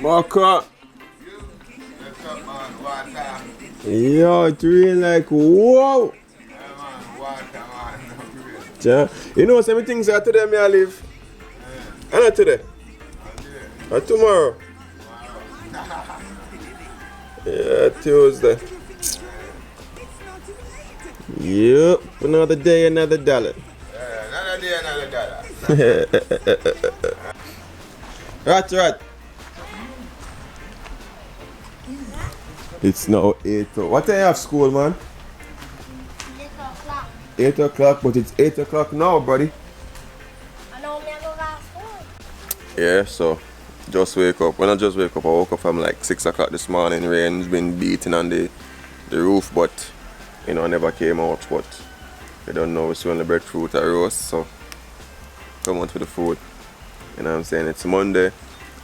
Mokko. Yo, it's really like, whoa. Yeah. You know, some things are today me I live. And not today. Or tomorrow. Yeah, Tuesday. Yep, another day, another dollar. Another day, another dollar. Right. It's now 8 o'clock. What time you have school, man? 8 o'clock. 8 o'clock, but it's 8 o'clock now, buddy. I know me go back school. Yeah, so just wake up. When I just wake up, I woke up from like 6 o'clock this morning. Rain's been beating on the roof, but you know, I never came out. But you don't know, it's only breadfruit or roast, so come out for the food. You know what I'm saying? It's Monday.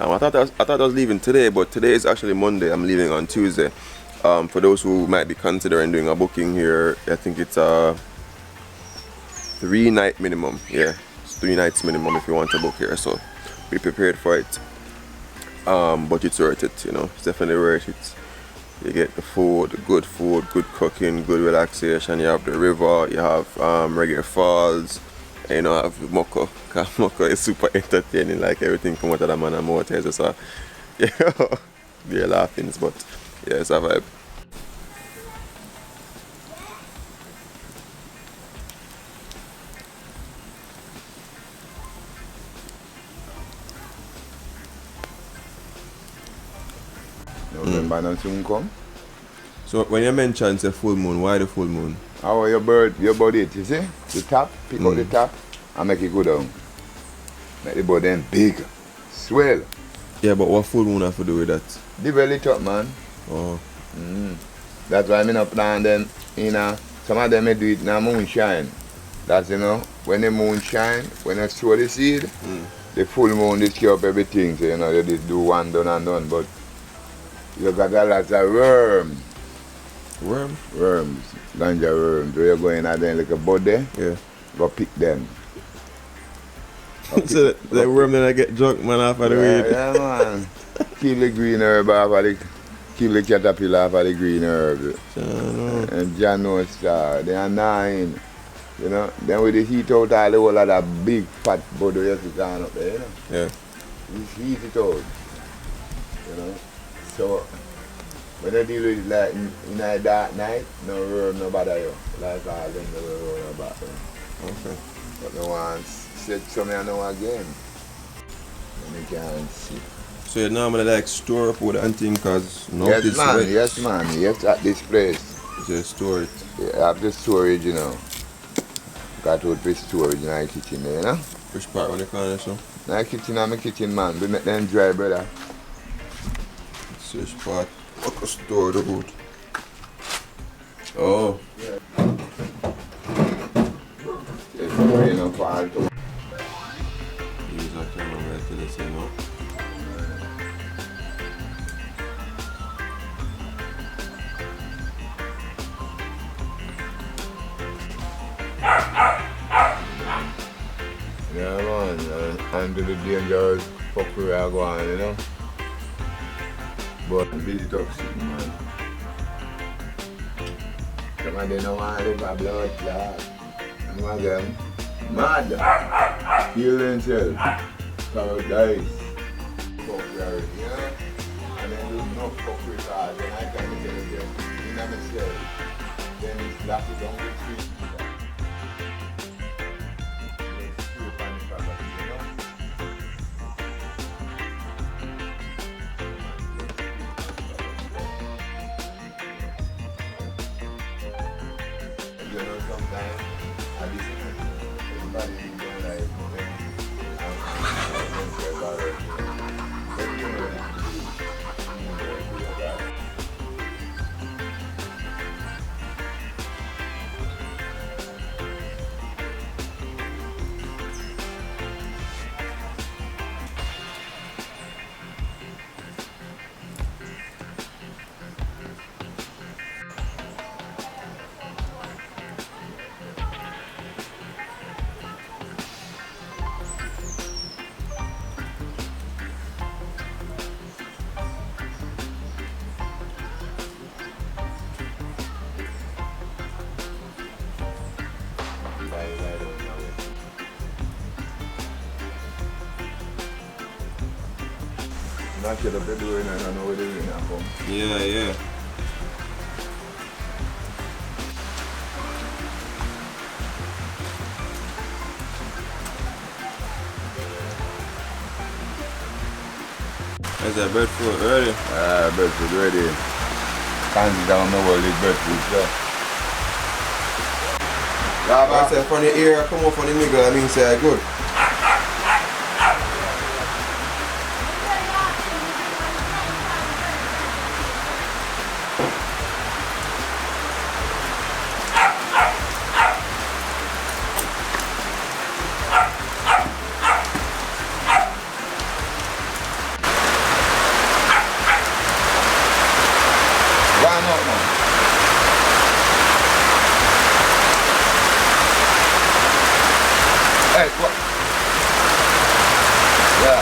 I thought I was leaving today, but today is actually Monday. I'm leaving on Tuesday. For those who might be considering doing a booking here, I think it's a 3-night minimum. Yeah, it's 3 nights minimum if you want to book here. So be prepared for it. But it's worth it. You know, it's definitely worth it. You get the food, good cooking, good relaxation. You have the river, you have regular falls. You know, I have Mokko. Mokko is super entertaining, like everything come out of the man and mouth. So, yeah, they're laughing, but yeah, it's a vibe. November and soon come. So when you mention the full moon, why the full moon? How your bird it, you see? The top, pick up the top and make it go down. Make the bird then big, swell. Yeah, but what full moon have to do with that? Develop it up, man. Oh. That's why I'm not plan them, you know. Some of them may do it in the moonshine. That's, you know, when the moon shine, when I sow the seed, the full moon they cure up everything. So, you know, they just do one done and done. But you got a lot of worms. Worm? Worms, ganja worms. So you go in and then like a bud there, Yeah. go pick them. So the worm then I get drunk, man, off of the weed. Yeah, man. Keep the green herb off of the, keep the caterpillar off of the green herb. And John knows, they are 9. You know, then with the heat out all the whole of that big fat bud you see down up there, you know. Yeah. You heat it out. You know. So when you deal with it like in a dark night, no worm, no bother you. Like all them no worm about them. Okay. But no one said something I know again. And you can't see. So you normally like store up with and thing cause now Yes this man, wet. yes man, yes at this place. So you store it. You have the storage, you know. Got out for storage in our kitchen there, you know. Which part when you call it so? My kitchen and my kitchen man, we make them dry, brother. So which part? I can store the food. Oh. It's rain and fall too. Use that camera right to this, you know. Yeah man, handle the dangerous fuck we are going, you know. But busy toxic man. Come on, they don't want to live a blood clot. Some of them mad. Kill themselves. Paradise. Fuck we are, you know. And then do no fuck with cars. Then I can tell them in myself. Then it's black it down with street. You know, sometimes I listen to everybody in their life, Not sure if they're doing it, I don't know where they're doing it from. Yeah, yeah. Is that breadfruit ready? Breadfruit ready. Can't sit down nowhere with breadfruit, sir. I said from the ear, come up from the middle, I mean say good. Hey, what? Yeah.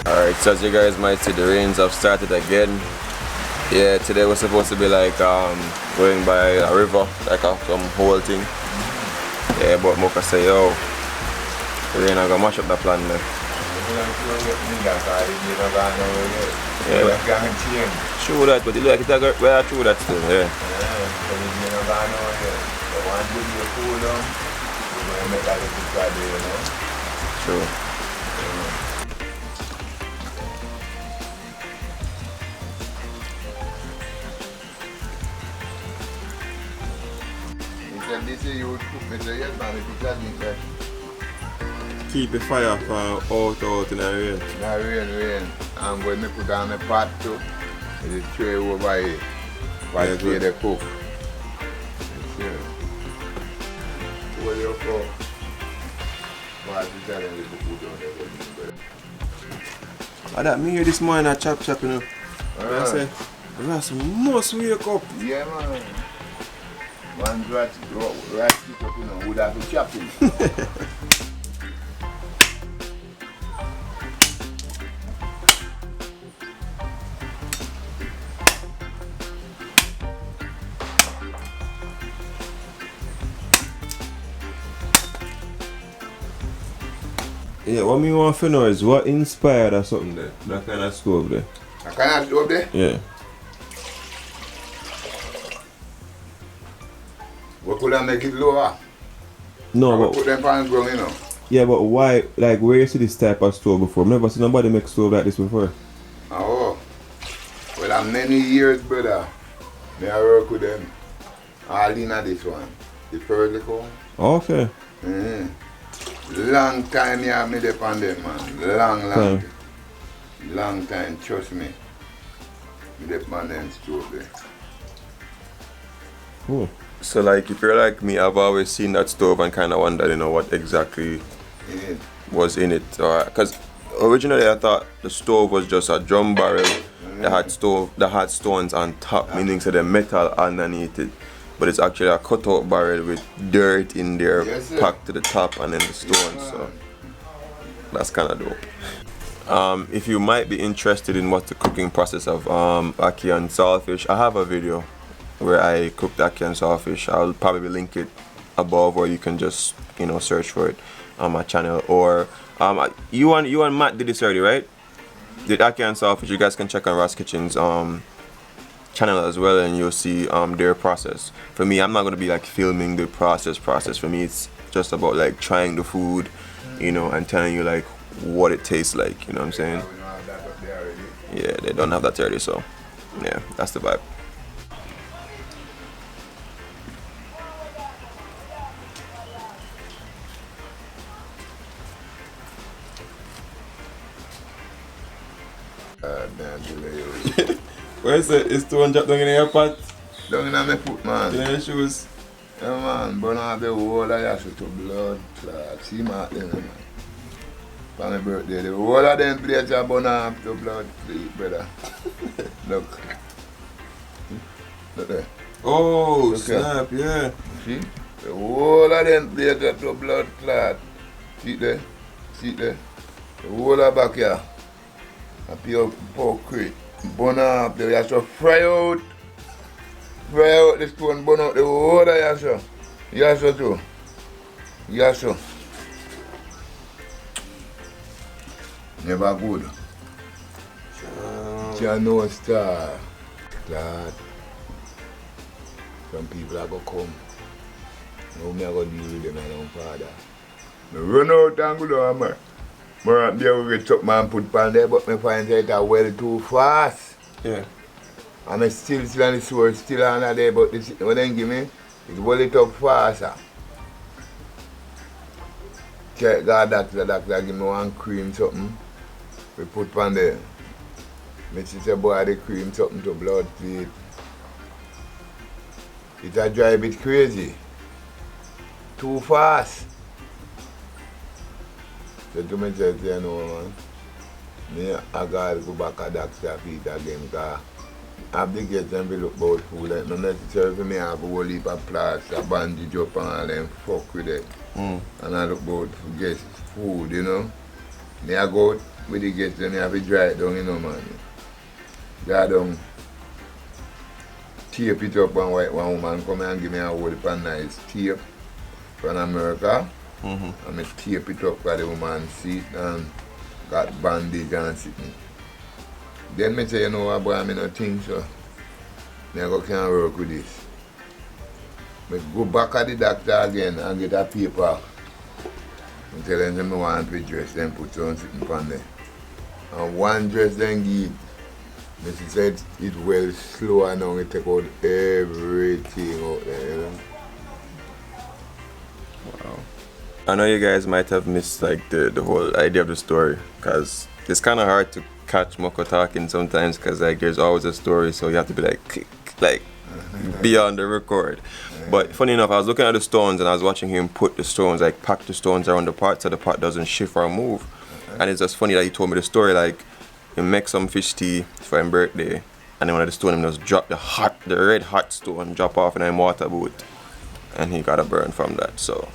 Alright, so as you guys might see, the rains have started again. Yeah, today was supposed to be like going by a river, like some whole thing. Yeah, but Mokko say, yo, the rain are gonna mash up the plan there. Yeah. True that, but you look like it's well, true that still, yeah. True. This year you would cook me the yes man if you tell me that. Keep the fire from out in the rain. Rain. And when I put on the pot too, the tray over here. While they cook. Sure. Where you go? Why you telling me to put on there? I that me here this morning at chop, you know. I say, Ras must wake up. Yeah man. One rat stick up, you know, would have to chop him. Yeah, what me want to know is what inspired or something there? That kind of stove there. That kind of stove there? Yeah. We could have make it lower. No, but put them pans going, you know. yeah, but why? Like, where you see this type of stove before? I've never seen nobody make stove like this before. Oh, well, I'm many years, brother. I work with them. All in this one, the vertical. Okay. Long time, yeah, me depend them, man. Long time, trust me. Me depend them stove there. Cool. So like, if you're like me, I've always seen that stove and kind of wondered, you know, what exactly was in it. Because originally I thought the stove was just a drum barrel that had stones on top, meaning so the metal underneath it. But it's actually a cutout barrel with dirt in there, packed to the top, and then the stones. So that's kind of dope. If you might be interested in what's the cooking process of ackee and saltfish, I have a video where I cooked ackee and saltfish. I'll probably link it above, or you can just, you know, search for it on my channel. Or you and Matt did this already, right? Did ackee and saltfish. You guys can check on Ras Kitchen's channel as well, and you'll see their process. For me, I'm not gonna be like filming the process. For me, it's just about like trying the food, you know, and telling you like what it tastes like. You know what I'm saying? Yeah, they don't have that already, so yeah, that's the vibe. Lord, man, to you. Where is it? Is stone drop down in your pot? Down in my foot, man. In your shoes? Yeah, man, burn off the whole of your shit to blood clot. See, man, man. For my birthday, the whole of them plates are burn off to blood clot, brother. Look. Look there. Oh, Look snap, yeah. See? The whole of them plates are to blood clot. See there? See there? The whole of back here. A pure pork crate. Burn off, you have to fry out. Fry out the stone, burn out the whole of your show. Your show too. Your show. Never good. You know star. Glad. Some people are going to come. Now me are going to deal with them and don't father. I run out and go down, man. I will get up man put pan there, but I find that it's well too fast. Yeah. And I still on the sword, still on there, but this, what they give me, it well it up faster. Check God doctor give me one cream something. We put pan there. Me say boy the cream something to blood clot. It a drive it crazy. Too fast. So to me say, you know, man, me I gotta go back to doctor feet again because obligation to look about food. Like, not necessarily for me I have a whole heap of plaster, bandage up and all them fuck with it. And I look about for guest food, you know. Me I go out with the guests and I have to dry it down, you know, man. Dry down, tape it up and one woman come and give me a whole heap of nice tape from America. And I tape it up for the woman seat and got bandage and sitting. Then I say, you know what, boy, I don't think so. I can't work with this. I go back at the doctor again and get a paper. And tell them I want to dress, then put on sitting on there. And one dress then give. She said it well slow and now it take out everything out there, you know. Wow. I know you guys might have missed like the whole idea of the story because it's kind of hard to catch Mokko talking sometimes because like there's always a story, so you have to be like beyond the record. But funny enough, I was looking at the stones and I was watching him put the stones, like pack the stones around the pot so the pot doesn't shift or move. And it's just funny that he told me the story like he make some fish tea for his birthday and then one of the stone him just drop the red hot stone drop off in a water boot and he got a burn from that. So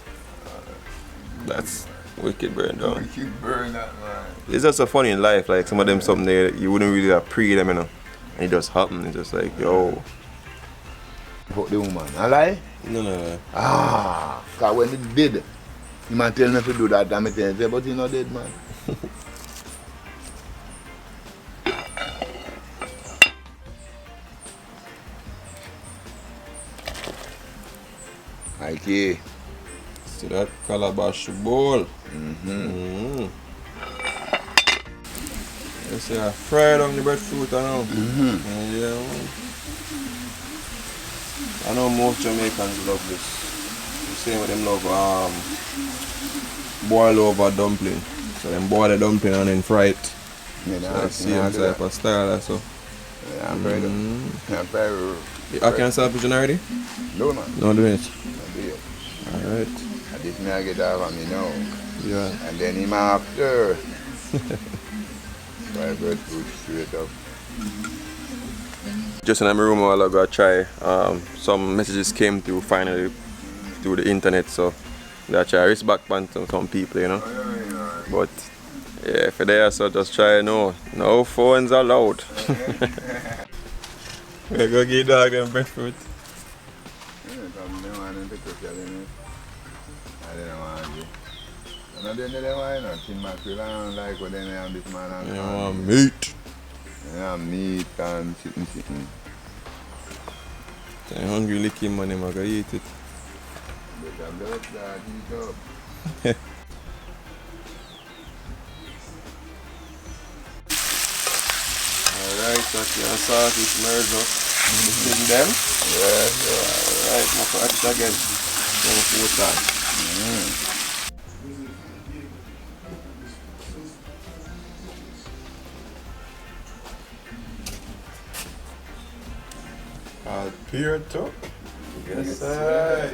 that's wicked burn down. Wicked burn that, man. It's just so funny in life, like some of them something there you wouldn't really have pre them, you know. And it just happened, it's just like, yo. Fuck the woman, I lie? No. Because when he did, he man tell me to do that, and I tell him, but he not dead, man. Ackee. See that calabash bowl? You see, I fried on the breadfruit, I know. Yeah, man. I know most Jamaicans love this. The same with them love boil over dumpling. So them boil the dumpling and then fry it. So same type of style, so. Yeah, I'm very good. I can't start pigeon already? No, man. No, do it. I do it. Alright. I did me I get off on me now. Yeah. And then him after. Try breadfruit straight up. Just in my room a while ago, I try. Some messages came through finally through the internet, so I try to respect some people, you know. But yeah, for there, so just try no phones allowed. We go give dog them breadfruit. Yeah, meat. Yeah, meat and sitting. I'm hungry licking money, I'm gonna eat it. But I love that, eat up. Alright, so you start this merge up. Between them. Yeah. Alright, I'm gonna add it again. One 4 times. here too. Yes, sir.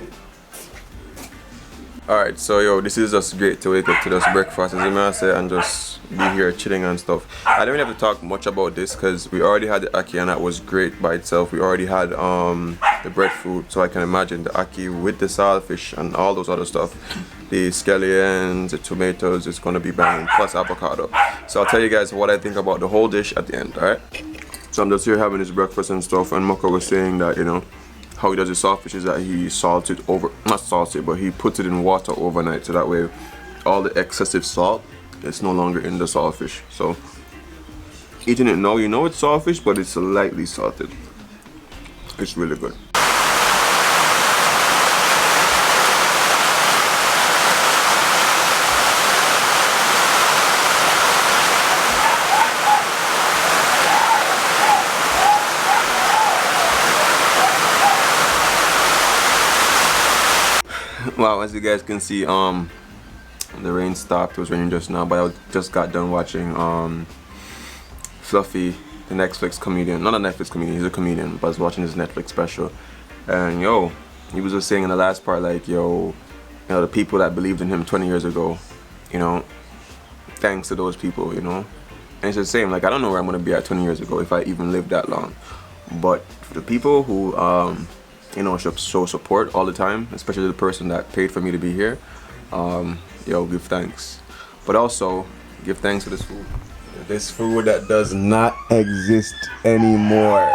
Alright, so yo, this is just great to wake up to this breakfast, as you may say, and just be here chilling and stuff. I don't really have to talk much about this because we already had the ackee and that was great by itself. We already had the breadfruit, so I can imagine the ackee with the saltfish and all those other stuff. The scallions, the tomatoes, it's gonna be banging, plus avocado. So I'll tell you guys what I think about the whole dish at the end, alright? So I'm just here having his breakfast and stuff, and Mokko was saying that, you know, how he does his saltfish is that he salts it over, not salts it, but he puts it in water overnight, so that way all the excessive salt is no longer in the saltfish. So eating it now, you know it's saltfish, but it's lightly salted. It's really good. Wow, as you guys can see, the rain stopped. It was raining just now, but I just got done watching Fluffy, the Netflix comedian. Not a Netflix comedian, he's a comedian, but I was watching his Netflix special. And yo, he was just saying in the last part, like, yo, you know, the people that believed in him 20 years ago, you know, thanks to those people, you know. And it's the same, like, I don't know where I'm gonna be at 20 years ago if I even lived that long. But for the people who you know, show support all the time, especially the person that paid for me to be here, yo, give thanks. But also, give thanks for this food. This food that does not exist anymore.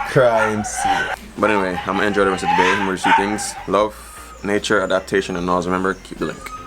Crime scene. But anyway, I'm gonna enjoy the rest of the day. Remember to see things. Love, nature, adaptation, and always remember, keep the link.